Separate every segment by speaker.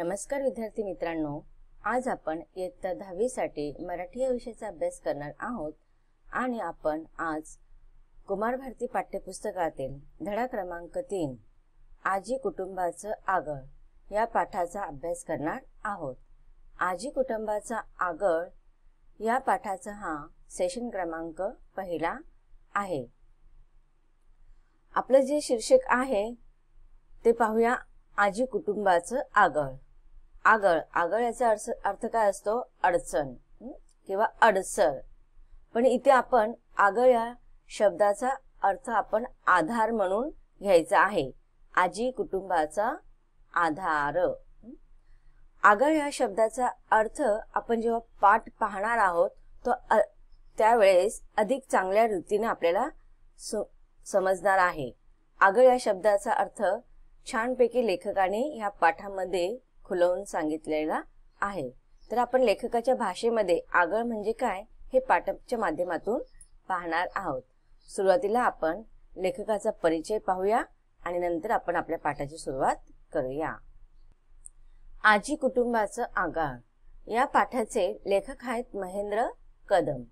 Speaker 1: नमस्कार विद्यार्थी मित्रांनो, आज आपण इयत्ता 10वी साठी मराठी या विषयाचा अभ्यास करणार आहोत आणि आपण आज कुमार भारती पाठ्यपुस्तकातील धडा क्रमांक 3 आजी कुटुंबाचं आगळ या पाठाचा अभ्यास करणार आहोत। आजी कुटुंबाचा आगळ या पाठाचा हा सेशन क्रमांक पहिला आहे। आपलं जे शीर्षक आहे ते पाहूया, आजी कुटुंबाचं आगळ। आगळ आगळ याचा अर्थ काय असतो? अडचण किंवा अडसर। पण इथे आपण आगळ या शब्दाचा अर्थ आपण आधार म्हणून घ्यायचा आहे। आजी कुटुंबाचा आधार। आगळ या शब्दाचा अर्थ आपण जेव्हा पाठ पाहणार आहोत तो त्यावेळेस अधिक चांगल्या रीतीने आपल्याला समजणार आहे। आगळ या शब्दाचा अर्थ छानपैकी लेखकाने या पाठामध्ये खुलवून सांगितलेला आहे। तर आपण लेखकाच्या भाषेमध्ये आगळ म्हणजे काय हे पाठाच्या माध्यमातून पाहणार आहोत। सुरुवातीला आपण लेखकाचा परिचय पाहूया आणि नंतर आपण आपल्या पाठाची सुरुवात करूया। आजी कुटुंबाचं आगळ या पाठाचे लेखक आहेत महेंद्र कदम।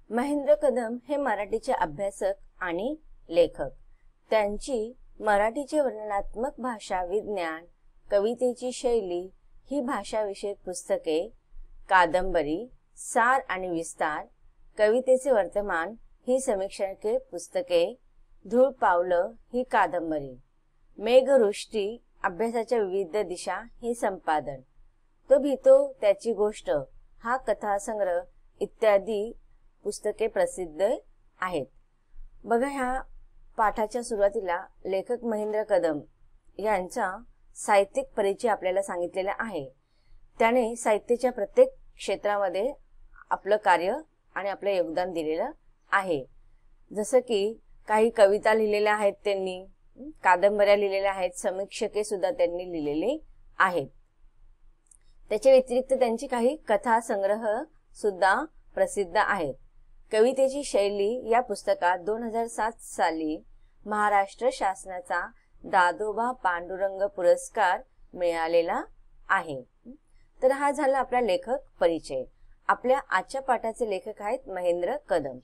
Speaker 1: महेंद्र कदम हे मराठीचे अभ्यासक आणि लेखक। त्यांची मराठीचे वर्णनात्मक भाषा विज्ञान, कवितेची शैली ही भाषाविषयक पुस्तके, कादंबरी, सार आणि विस्तार, कवितेचे वर्तमान ही समीक्षके पुस्तके, धूळ पावलं ही कादंबरी, मेघवृष्टी अभ्यासाच्या विविध दिशा हे संपादन, तो भीतो त्याची गोष्ट हा कथासंग्रह इत्यादी पुस्तके प्रसिद्ध आहेत। बघा, ह्या पाठाच्या सुरुवातीला लेखक महेंद्र कदम यांचा साहित्यिक परिचय आपल्याला सांगितलेला आहे। त्याने साहित्याच्या प्रत्येक क्षेत्रामध्ये आपलं कार्य आणि आपलं योगदान दिलेलं आहे। जसं की काही कविता लिहिलेल्या आहेत त्यांनी, कादंबऱ्या लिहिलेल्या आहेत, समीक्षके सुद्धा त्यांनी लिहिलेले आहेत। त्याच्या व्यतिरिक्त त्यांची काही कथा संग्रह सुद्धा प्रसिद्ध आहेत। कवितेची शैली या पुस्तकात 2007 साली महाराष्ट्र शासनाचा दादोबा पांडुरंग पुरस्कार मिळालेला आहे। तर हा झाला आपला लेखक परिचय। आपल्या आजच्या पाठाचे लेखक आहेत महेंद्र कदम।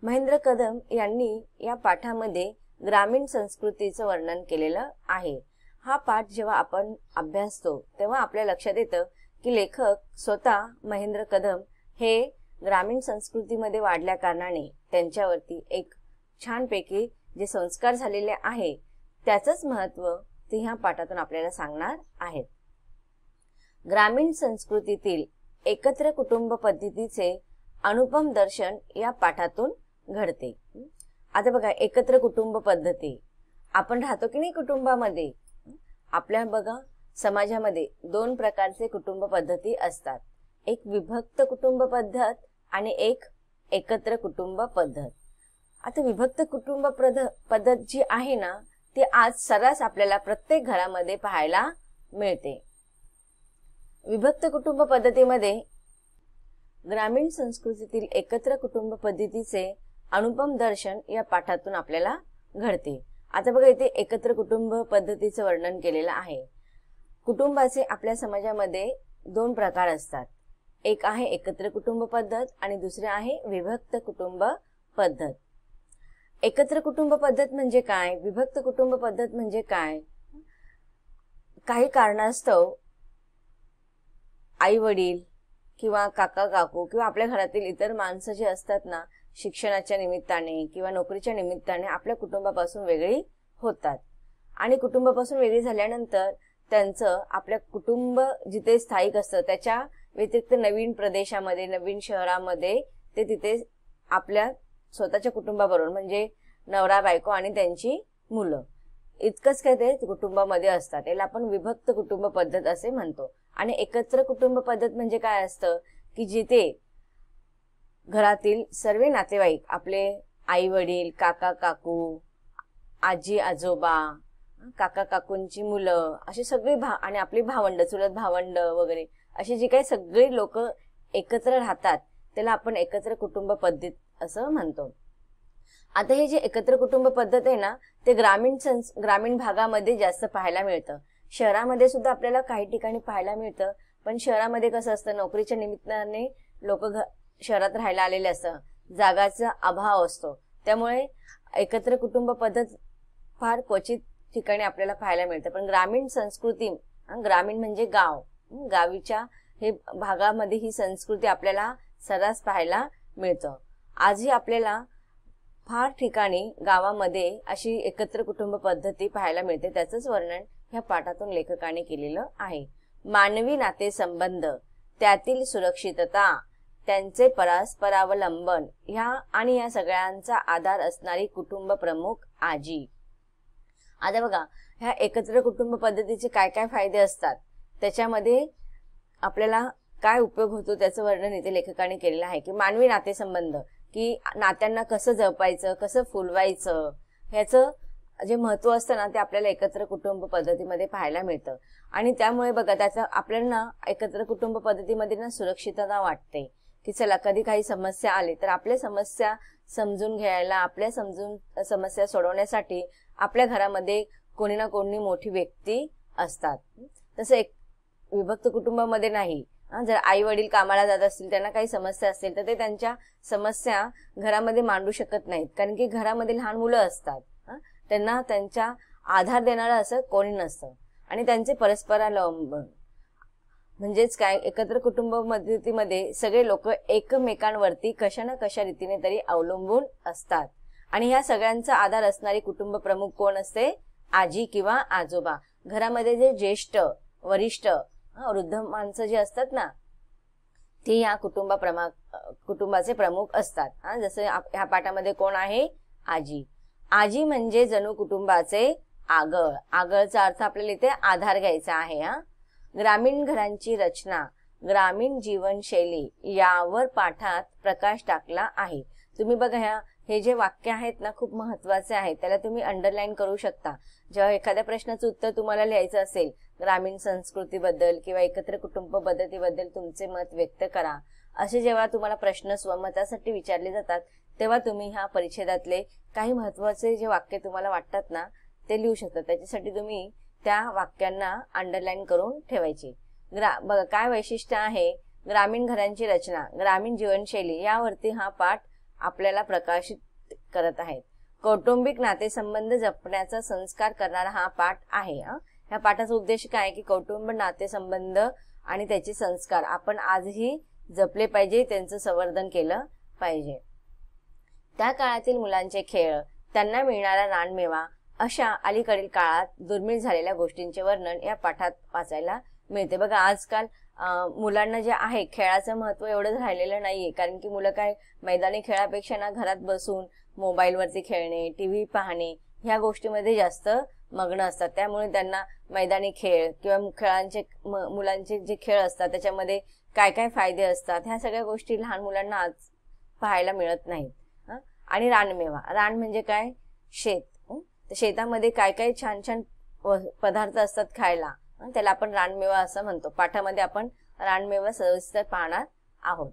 Speaker 1: महेंद्र कदम यांनी या पाठामध्ये ग्रामीण संस्कृतीचं वर्णन केलेलं आहे। हा पाठ जेव्हा आपण अभ्यासतो तेव्हा आपल्या लक्षात येतं की लेखक स्वतः महेंद्र कदम हे ग्रामीण संस्कृतीमध्ये वाढल्या कारणाने त्यांच्यावरती एक छानपैकी जे संस्कार झालेले आहे त्याचंच महत्त्व ते ह्या पाठातून आपल्याला सांगणार आहेत। ग्रामीण संस्कृतीतील एकत्र कुटुंब पद्धतीचे अनुपम दर्शन या पाठातून घडते। आता बघा, एकत्र कुटुंब पद्धती आपण राहतो की नाही कुटुंबामध्ये। आपल्या बघा समाजामध्ये दोन प्रकारचे कुटुंब पद्धती असतात, एक विभक्त कुटुंब पद्धत आणि एक एकत्र कुटुंब पद्धत। आता विभक्त कुटुंब पद्धत जी आहे ना ती आज सर्रास आपल्याला प्रत्येक घरामध्ये पाहायला मिळते। विभक्त कुटुंब पद्धतीमध्ये ग्रामीण संस्कृतीतील एकत्र कुटुंब पद्धतीचे अनुपम दर्शन या पाठातून आपल्याला घडते। आता बघा, इथे एकत्र कुटुंब पद्धतीचं वर्णन केलेलं आहे। कुटुंबाचे आपल्या समाजामध्ये दोन प्रकार असतात, एक आहे एकत्र कुटुंब पद्धत आणि दुसरे आहे विभक्त कुटुंब पद्धत। एकत्र कुटुंब पद्धत म्हणजे काय, विभक्त कुटुंब पद्धत म्हणजे काय? काही कारणास्तव आई वडील किंवा काका काकू किंवा आपल्या घरातील इतर माणसं जे असतात ना, शिक्षणाच्या निमित्ताने किंवा नोकरीच्या निमित्ताने आपल्या कुटुंबापासून वेगळी होतात आणि कुटुंबापासून वेगळी झाल्यानंतर त्यांचं आपल्या कुटुंब जिथे स्थायिक असतं त्याच्या व्यतिरिक्त नवीन प्रदेशामध्ये, नवीन शहरामध्ये ते तिथे आपल्या स्वतःच्या कुटुंबाबरोबर म्हणजे नवरा बायको आणि त्यांची मुलं इतकंच काय ते कुटुंबामध्ये असतात। याला आपण विभक्त कुटुंब पद्धत असे म्हणतो। आणि एकत्र कुटुंब पद्धत म्हणजे काय असतं की जिथे घरातील सर्व नातेवाईक, आपले आई वडील, काका काकू, आजी आजोबा, काका काकूंची मुलं, अशी सगळी आणि आपली भावंड, चुलत भावंड वगैरे अशी जी काही सगळी लोक एकत्र राहतात त्याला आपण एकत्र कुटुंब पद्धत असं म्हणतो। आता हे जे एकत्र कुटुंब पद्धत आहे ना ते ग्रामीण भागामध्ये जास्त पाहायला मिळतं। शहरामध्ये सुद्धा आपल्याला काही ठिकाणी पाहायला मिळतं, पण शहरामध्ये कसं असतं, नोकरीच्या निमित्ताने लोक शहरात राहायला आलेले असतात, जागाचा अभाव असतो, त्यामुळे एकत्र कुटुंब पद्धत फार क्वचित ठिकाणी आपल्याला पाहायला मिळतं. पण ग्रामीण संस्कृती, ग्रामीण म्हणजे गाव, गावीच्या हे भागामध्ये ही संस्कृती आपल्याला सर्रास पाहायला मिळतं. आजही आपल्याला फार ठिकाणी गावामध्ये अशी एकत्र कुटुंब पद्धती पाहायला मिळते. त्याचंच वर्णन ह्या पाठातून लेखकाने केलेलं आहे. मानवी नातेसंबंध, त्यातील सुरक्षितता, त्यांचे परस्परावलंबन आणि या सगळ्यांचा आधार असणारी कुटुंब प्रमुख आजी. आता बघा, ह्या एकत्र कुटुंब पद्धतीचे काय काय फायदे असतात, त्याच्यामध्ये आपल्याला काय उपयोग होतो त्याचं वर्णन इथे लेखकाने केलेलं आहे. की मानवी नातेसंबंध, की नात्यांना कसं जपायचं, कसं फुलवायचं, ह्याचं जे महत्व असतं ना, ते आपल्याला एकत्र कुटुंब पद्धतीमध्ये पाहायला मिळतं. आणि त्यामुळे बघा, त्याचा आपल्याला एकत्र कुटुंब पद्धतीमध्ये ना सुरक्षितता वाटते, की चला कधी काही समस्या आली तर आपल्या समस्या समजून घ्यायला, आपल्या समस्या सोडवण्यासाठी आपल्या घरामध्ये कोणी ना कोणी मोठी व्यक्ती असतात. तसं एक विभक्त कुटुंबामध्ये नाही. जर आई वडील कामाला जात असतील, त्यांना काही समस्या असतील तर ते त्यांच्या समस्या घरामध्ये मांडू शकत नाहीत, कारण की घरामध्ये लहान मुलं असतात, त्यांना त्यांचा आधार देणारं असं कोणी नसतं. आणि त्यांचे परस्परावलंबन म्हणजेच काय, एकत्र कुटुंब पद्धतीमध्ये सगळे लोक एकमेकांवरती कशा ना कशा रीतीने तरी अवलंबून असतात. आणि ह्या सगळ्यांचा आधार असणारी कुटुंब प्रमुख कोण असते? आजी किंवा आजोबा. घरामध्ये जे ज्येष्ठ, वरिष्ठ, वृद्ध माणसं जे असतात ना, ते या कुटुंबाचे प्रमुख असतात. जसं ह्या पाठामध्ये कोण आहे? आजी. आजी म्हणजे जणू कुटुंबाचे आगळ. आगळचा अर्थ आपल्याला इथे आधार घ्यायचा आहे. ग्रामीण घरांची रचना, ग्रामीण जीवनशैली यावर पाठात प्रकाश टाकला आहे. तुम्ही बघा, हे जे वाक्य आहेत ना, खूप महत्वाचे आहेत. त्याला तुम्ही अंडरलाईन करू शकता. जेव्हा एखाद्या प्रश्नाचं उत्तर तुम्हाला लिहायचं असेल, ग्रामीण संस्कृतीबद्दल किंवा एकत्र कुटुंब पद्धतीबद्दल तुमचे मत व्यक्त करा, असे जेव्हा तुम्हाला प्रश्न स्वमतासाठी विचारले जातात, तेव्हा तुम्ही ह्या परिच्छेदातले काही महत्वाचे जे वाक्य तुम्हाला वाटतात ना, ते लिहू शकता. त्याच्यासाठी तुम्ही त्या वाक्यांना अंडरलाईन करून ठेवायची. बघा, काय वैशिष्ट्य आहे? ग्रामीण घरांची रचना, ग्रामीण जीवनशैली यावरती हा पाठ आपल्याला प्रकाशित करत आहेत. कौटुंबिक नातेसंबंध जपण्याचा संस्कार करणारा हा पाठ आहे. ह्या पाठाचा उद्देश काय, की कौटुंब नातेसंबंध आणि त्याचे संस्कार आपण आजही जपले पाहिजे, त्यांचं संवर्धन केलं पाहिजे. त्या काळातील मुलांचे खेळ, त्यांना मिळणारा रानमेवा, अशा अलीकडील काळात दुर्मिळ झालेल्या गोष्टींचे वर्णन या पाठात वाचायला मिळते. बघा, आजकाल मुलांना जे आहे खेळाचं महत्व एवढं राहिलेलं नाहीये, कारण की मुलं काय मैदानी खेळापेक्षा ना घरात बसून मोबाईलवरती खेळणे, टीव्ही पाहणे ह्या गोष्टीमध्ये जास्त मग्न असतात. त्यामुळे त्यांना मैदानी खेळ किंवा मुलांचे जे खेळ असतात त्याच्यामध्ये काय काय फायदे असतात, ह्या सगळ्या गोष्टी लहान मुलांना आज पाहायला मिळत नाहीत. आणि रानमेवा, रान म्हणजे काय? शेत. शेतामध्ये काय काय छान छान पदार्थ असतात खायला, त्याला आपण रानमेवा असं म्हणतो. पाठामध्ये आपण रानमेवा सविस्तर पाहणार आहोत.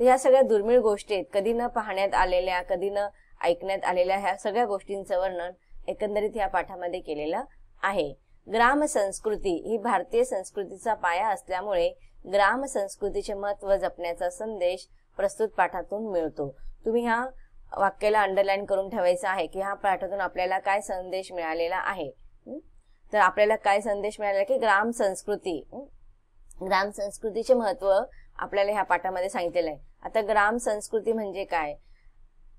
Speaker 1: तर ह्या सगळ्या दुर्मिळ गोष्टी आहेत, कधी न पाहण्यात आलेल्या, कधी न ऐकण्यात आलेल्या, ह्या सगळ्या गोष्टींचं वर्णन एकंदरीत या पाठामध्ये केलेलं आहे. ग्राम संस्कृती ही भारतीय संस्कृतीचा पाया असल्यामुळे ग्राम संस्कृतीचे महत्व जपण्याचा संदेश प्रस्तुत पाठातून मिळतो. तुम्ही ह्या वाक्याला अंडरलाईन करून ठेवायचं आहे, की ह्या पाठातून आपल्याला काय संदेश मिळालेला आहे. तर आपल्याला काय संदेश मिळाला, की ग्राम संस्कृतीचे महत्व आपल्याला ह्या पाठामध्ये सांगितलेलं आहे. आता ग्राम संस्कृती म्हणजे काय?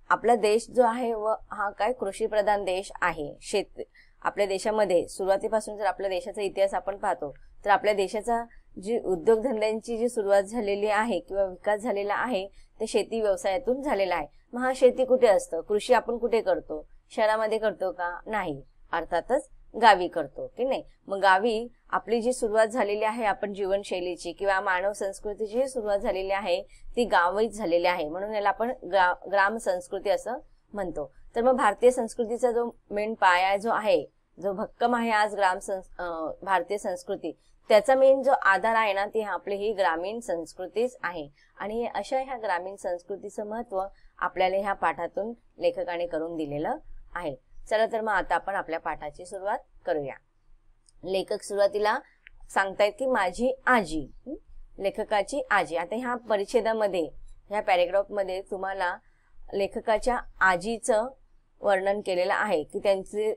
Speaker 1: आपला देश जो आहे हा काय कृषी प्रधान देश आहे. आपल्या देशामध्ये सुरुवातीपासून जर आपल्या देशाचा इतिहास आपण पाहतो, तर आपल्या देशाचा जी उद्योगधंद्यांची जी सुरुवात झालेली आहे किंवा विकास झालेला आहे, ते शेती व्यवसायातून झालेला आहे. मग हा शेती कुठे असतं? कृषी आपण कुठे करतो? शहरामध्ये करतो का? नाही, अर्थातच गावी करतो, की नाही. मग गावी आपली जी सुरुवात झालेली आहे आपण जीवनशैलीची किंवा मानव संस्कृतीची जी सुरुवात झालेली आहे ती गावीच झालेली आहे, म्हणून याला आपण ग्राम संस्कृती असं म्हणतो. तर मग भारतीय संस्कृतीचा जो मेन पाया जो आहे, जो भक्कम आहे आज भारतीय संस्कृती, त्याचा मेन जो आधार आहे ना, ती आपली ही ग्रामीण संस्कृतीच आहे. आणि अशा ह्या ग्रामीण संस्कृतीचं महत्व आपल्याला ह्या पाठातून लेखकाने करून दिलेलं आहे. चला तर मग आता आपण आपल्या पाठाची सुरुवात करूया. लेखक सुरुवातीला सांगतायत की माझी आजी, लेखकाची आजी. आता ह्या परिच्छेदामध्ये, ह्या पॅरेग्राफ मध्ये तुम्हाला लेखकाच्या आजीचं वर्णन केलेलं आहे की त्यांचे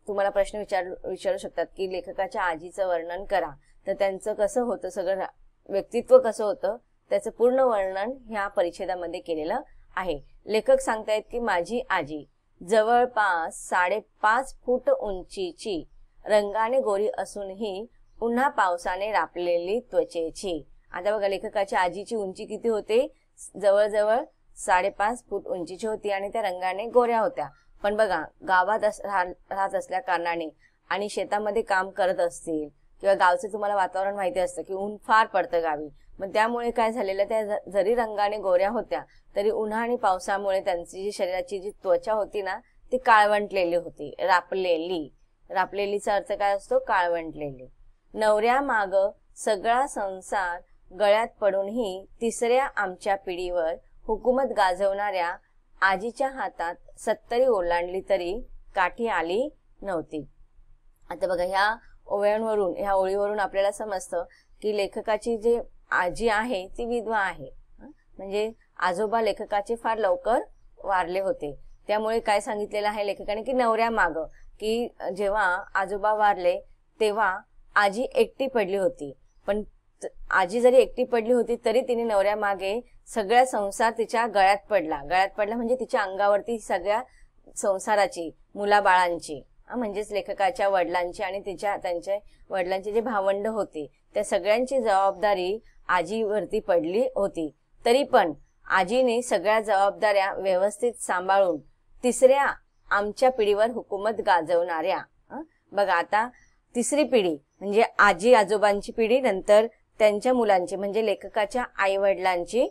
Speaker 1: तुम्हाला प्रश्न विचारू शकतात की लेखकाच्या आजीचं वर्णन करा. तर त्यांचं कसं होतं, सगळं व्यक्तित्व कसं होतं त्याचं पूर्ण वर्णन ह्या परिच्छेदामध्ये केलेलं आहे. लेखक सांगतायत की माझी आजी जवळपास 5.5 फूट उंचीची, रंगाने गोरी असूनही उन्हा पावसाने रापलेली त्वचेची. आता बघा, लेखकाच्या आजीची उंची किती होते, जवळजवळ 5.5 फूट उंचीची होती आणि त्या रंगाने गोऱ्या होत्या. पण बघा, गावात राहत असल्या कारणाने आणि शेतामध्ये काम करत असतील किंवा गावचं तुम्हाला वातावरण माहिती असतं की ऊन फार पडतं गावी, मग त्यामुळे काय झालेलं, त्या जरी रंगाने गोऱ्या होत्या तरी उन्हा आणि पावसामुळे त्यांची जी शरीराची जी त्वचा होती ना ती काळवंटलेली होती, रापलेली. रापलेलीचा अर्थ काय असतो, काळवंटलेली. नवऱ्या माग सगळा संसार गळ्यात पडूनही तिसऱ्या आमच्या पिढीवर हुकूमत गाजवणाऱ्या आजीच्या हातात 70 ओलांडली तरी काठी आली नव्हती. आता बघा, ह्या ओळीवरून आपल्याला समजतं की लेखकाची जी आजी आहे ती विधवा आहे. म्हणजे आजोबा लेखकाचे फार लवकर वारले होते. त्यामुळे काय सांगितलेलं आहे लेखकाने की नवऱ्या माग, की जेव्हा आजोबा वारले तेव्हा आजी एकटी पडली होती. पण आजी जरी एकटी पडली होती तरी तिने नवऱ्या मागे सगळा संसार तिच्या गळ्यात पडला. गळ्यात पडला म्हणजे तिच्या अंगावरती सगळ्या संसाराची, मुलाबाळांची, म्हणजेच लेखकाच्या वडिलांची आणि त्यांच्या वडिलांची जे भावंड होती त्या सगळ्यांची जबाबदारी आजीवरती पडली होती. तरी पण आजीने सगळ्या जबाबदाऱ्या व्यवस्थित सांभाळून तिसऱ्या आमच्या पिढीवर हुकूमत गाजवणाऱ्या, बघा आता तिसरी पिढी म्हणजे आजी आजोबांची पिढी, नंतर त्यांच्या मुलांची म्हणजे लेखकाच्या आई वडिलांची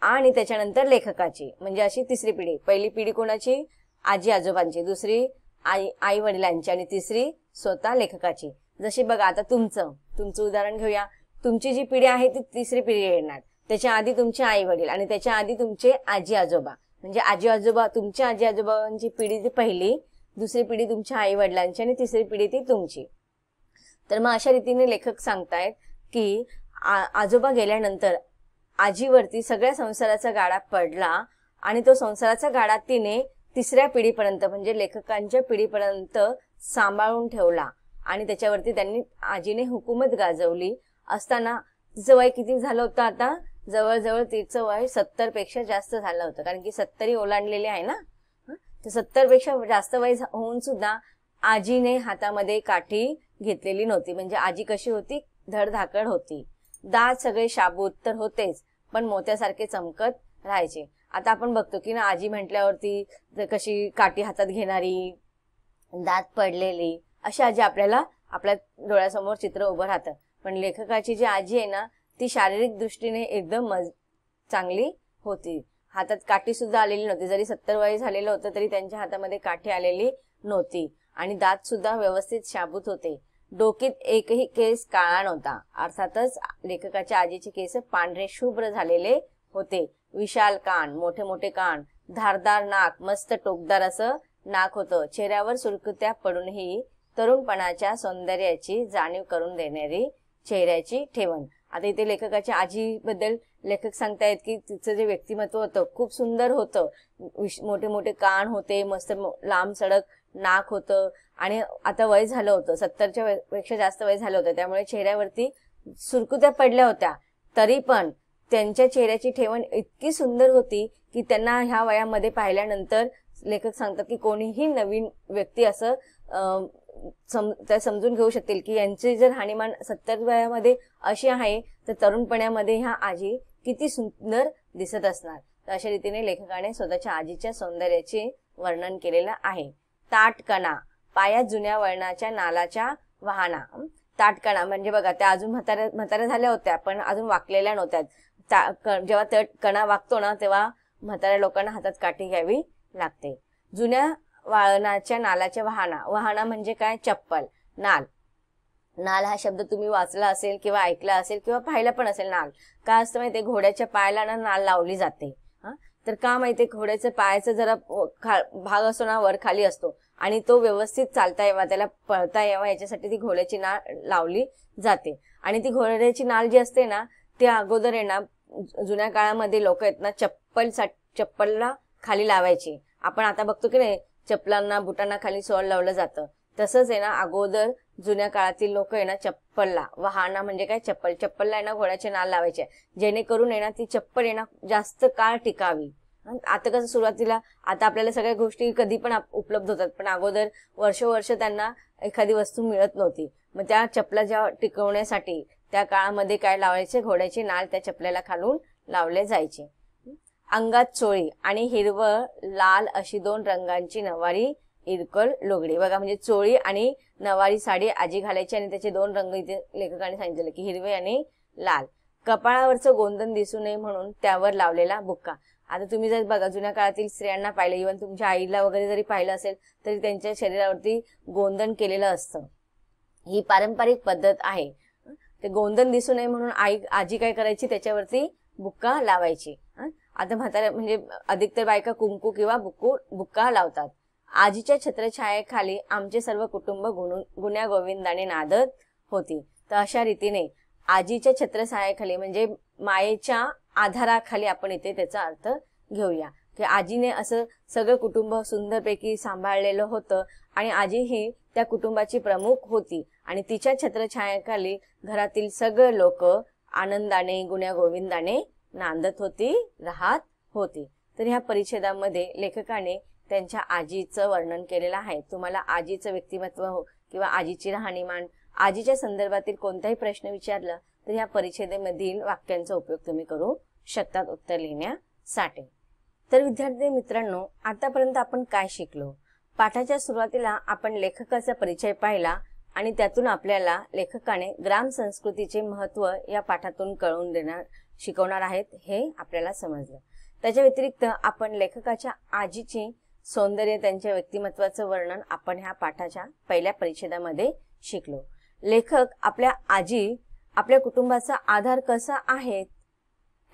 Speaker 1: आणि त्याच्यानंतर लेखकाची, म्हणजे अशी तिसरी पिढी. पहिली पिढी कोणाची, आजी आजोबांची, दुसरी आई वडिलांची आणि तिसरी स्वतः लेखकाची. जशी बघा, आता तुमचं उदाहरण घेऊया. तुमची जी पिढी आहे ती तिसरी पिढी येणार, त्याच्या आधी तुमचे आई वडील आणि त्याच्या आधी तुमचे आजी आजोबा, म्हणजे आजी आजोबा, तुमच्या आजी आजोबांची पिढी ती पहिली, दुसरी पिढी तुमच्या आई वडिलांची आणि तिसरी पिढी ती तुमची. तर मग अशा रीतीने लेखक सांगतायत की आजोबा गेल्यानंतर आजीवरती सगळ्या संसाराचा गाडा पडला आणि तो संसाराचा गाडा तिने तिसऱ्या पिढीपर्यंत म्हणजे लेखकांच्या पिढीपर्यंत सांभाळून ठेवला आणि त्याच्यावरती आजीने हुकूमत गाजवली. असताना तिचं वय किती झालं होतं, आता जवळजवळ तिचं वय 70 पेक्षा जास्त झालं होतं, कारण की 70 ओलांडलेले आहे ना. तर 70 पेक्षा जास्त वय होऊन सुद्धा आजीने हातामध्ये काठी घेतलेली नव्हती. म्हणजे आजी कशी होती, धडधाकड होती. दात सगळे शाबूत तर होतेच, पण मोत्यासारखे चमकत राहायचे. आता आपण बघतो की ना, आजी म्हटल्यावरती कशी काठी हातात घेणारी, दात पडलेली, अशी आजी आपल्या डोळ्यासमोर चित्र उभं राहतं. पण लेखकाची जी आजी आहे ना ती शारीरिक दृष्टीने एकदम चांगली होती. हातात काठी सुद्धा आलेली नव्हती. जरी 70 वय झालेलं होतं तरी त्यांच्या हातामध्ये काठी आलेली नव्हती आणि दात सुद्धा व्यवस्थित शाबूत होते. डोकीत एकही केस काळा नव्हता. अर्थातच लेखकाच्या आजीचे केस पांढरे शुभ्र झालेले होते. विशाल कान, मोठे मोठे कान, धारदार नाक, मस्त टोकदार असं नाक होतं. चेहऱ्यावर सुरकुत्या पडूनही तरुणपणाच्या सौंदर्याची जाणीव करून देणारी चेहऱ्याची ठेवण. आता इथे लेखकाच्या आजीबद्दल लेखक सांगतायत की तिचं जे व्यक्तिमत्व होतं खूप सुंदर होतं. मोठे मोठे कान होते, मस्त लांब सडक नाक होतं आणि आता वय झालं होतं, 70च्या पेक्षा जास्त वय झालं होतं. त्यामुळे चेहऱ्यावरती सुरकुत्या पडल्या होत्या. तरी पण त्यांच्या चेहऱ्याची ठेवण इतकी सुंदर होती की त्यांना ह्या वयामध्ये पाहिल्यानंतर लेखक सांगतात की कोणीही नवीन व्यक्ती असं समजून घेऊ शकतील की यांची जर राहणीमान 70 वयामध्ये अशी आहे तर तरुणपणामध्ये ह्या आजी किती सुंदर दिसत असणार. तर अशा रीतीने लेखकाने स्वतःच्या आजीच्या सौंदर्याचे वर्णन केलेलं आहे. ताटकणा, पायात जुन्या वळणाच्या नालाच्या वाहना. ताटकणा म्हणजे बघा, त्या अजून म्हाताऱ्या झाल्या होत्या पण अजून वाकलेल्या नव्हत्या. जेव्हा कणा वागतो ना तेव्हा म्हाताऱ्या लोकांना हातात काठी घ्यावी लागते. जुन्या वाळणाच्या नालाच्या वाहना. वाहना म्हणजे काय, चप्पल. नाल हा शब्द तुम्ही वाचला असेल किंवा ऐकला असेल किंवा पाहिला पण असेल. नाल काय असतं माहितीये, घोड्याच्या पायाला ना नाल लावली जाते. तर का माहितीये, घोड्याच्या पायाचा जरा भाग असतो ना वर खाली असतो आणि तो व्यवस्थित चालता यावा, त्याला पळता यावा, याच्यासाठी ती घोड्याची नाळ लावली जाते. आणि ती घोड्याची नाळ जी असते ना, ती अगोदर आहे ना जुन्या काळामध्ये लोक आहेत ना चप्पलला खाली लावायची. आपण आता बघतो की नाही, चप्पलांना बुटांना खाली सोळ लावलं जातं. तसंच आहे ना, अगोदर जुन्या काळातील लोक आहे ना चप्पलला, वाहना म्हणजे काय, चप्पलला आहे ना घोड्याचे नाळ लावायचे, जेणेकरून आहे ना ती चप्पल आहे ना जास्त काळ टिकावी. आता कसं सुरुवातीला, आता आपल्याला सगळ्या गोष्टी कधी पण उपलब्ध होतात, पण अगोदर वर्ष त्यांना एखादी वस्तू मिळत नव्हती. मग त्या चप्पला ज्या टिकवण्यासाठी त्या काळामध्ये काय लावायचे, घोड्याचे नाळ त्या चप्पलेला खालून लावले जायचे. अंगात चोळी आणि हिरवं लाल अशी 2 रंगांची नवारी इरकल लुगडी. बघा, म्हणजे चोळी आणि नवारी साडी आजी घालायची आणि त्याचे 2 रंग इथे लेखकाने सांगितलेले की हिरवे आणि लाल. कपाळावरचं गोंधन दिसू नये म्हणून त्यावर लावलेला बुक्का. आता तुम्ही जर बघा जुन्या काळातील स्त्रियांना पाहिलं, इव्हन तुमच्या आईला वगैरे जरी पाहिलं असेल तरी त्यांच्या शरीरावरती गोंधन केलेलं असतं. ही पारंपरिक पद्धत आहे. ते गोंधन दिसू नये म्हणून आजी काय करायची, त्याच्यावरती बुक्का लावायची. आता म्हाताऱ्या म्हणजे अधिकतर बायका कुंकू किंवा बुक्का लावतात. आजीच्या छत्रछायेखाली आमचे सर्व कुटुंब गुण्या गोविंदाने नांदत होती. तर अशा रीतीने आजीच्या छत्रछायेखाली म्हणजे मायेच्या आधाराखाली आपण इथे त्याचा अर्थ घेऊया की आजीने असं सगळं कुटुंब सुंदरपैकी सांभाळलेलं होतं आणि आजी ही त्या कुटुंबाची प्रमुख होती आणि तिच्या छत्रछायेखाली घरातील सगळे लोक आनंदाने गुण्या गोविंदाने नांदत होती, राहत होती. तर ह्या परिच्छेदामध्ये लेखकाने त्यांच्या आजीचं वर्णन केलेलं आहे. तुम्हाला आजीचं व्यक्तिमत्व किंवा आजीची राहणीमान, आजीच्या संदर्भातील कोणताही प्रश्न विचारला तर ह्या परिच्छेदामधील वाक्यांचा उपयोग तुम्ही करू शकतात उत्तर लिहिण्यासाठी. तर विद्यार्थी मित्रांनो, आतापर्यंत आपण काय शिकलो? पाठाच्या सुरुवातीला आपण लेखकाचा परिचय पाहिला आणि त्यातून आपल्याला लेखकाने ग्राम संस्कृतीचे महत्त्व या पाठातून शिकवणार आहेत हे आपल्याला समजलं. त्याच्या व्यतिरिक्त आपण लेखकाच्या आजीची सौंदर्य, त्यांच्या व्यक्तिमत्वाचं वर्णन आपण ह्या पाठाच्या पहिल्या परिच्छेदामध्ये शिकलो. लेखक आपल्या कुटुंबाचा आधार कसा आहे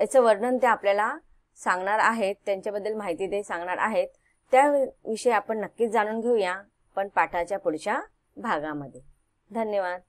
Speaker 1: याचं वर्णन ते आपल्याला सांगणार आहेत, त्यांच्याबद्दल माहिती ते सांगणार आहेत. त्याविषयी आपण नक्कीच जाणून घेऊया पण पाठाच्या पुढच्या भागामध्ये. धन्यवाद.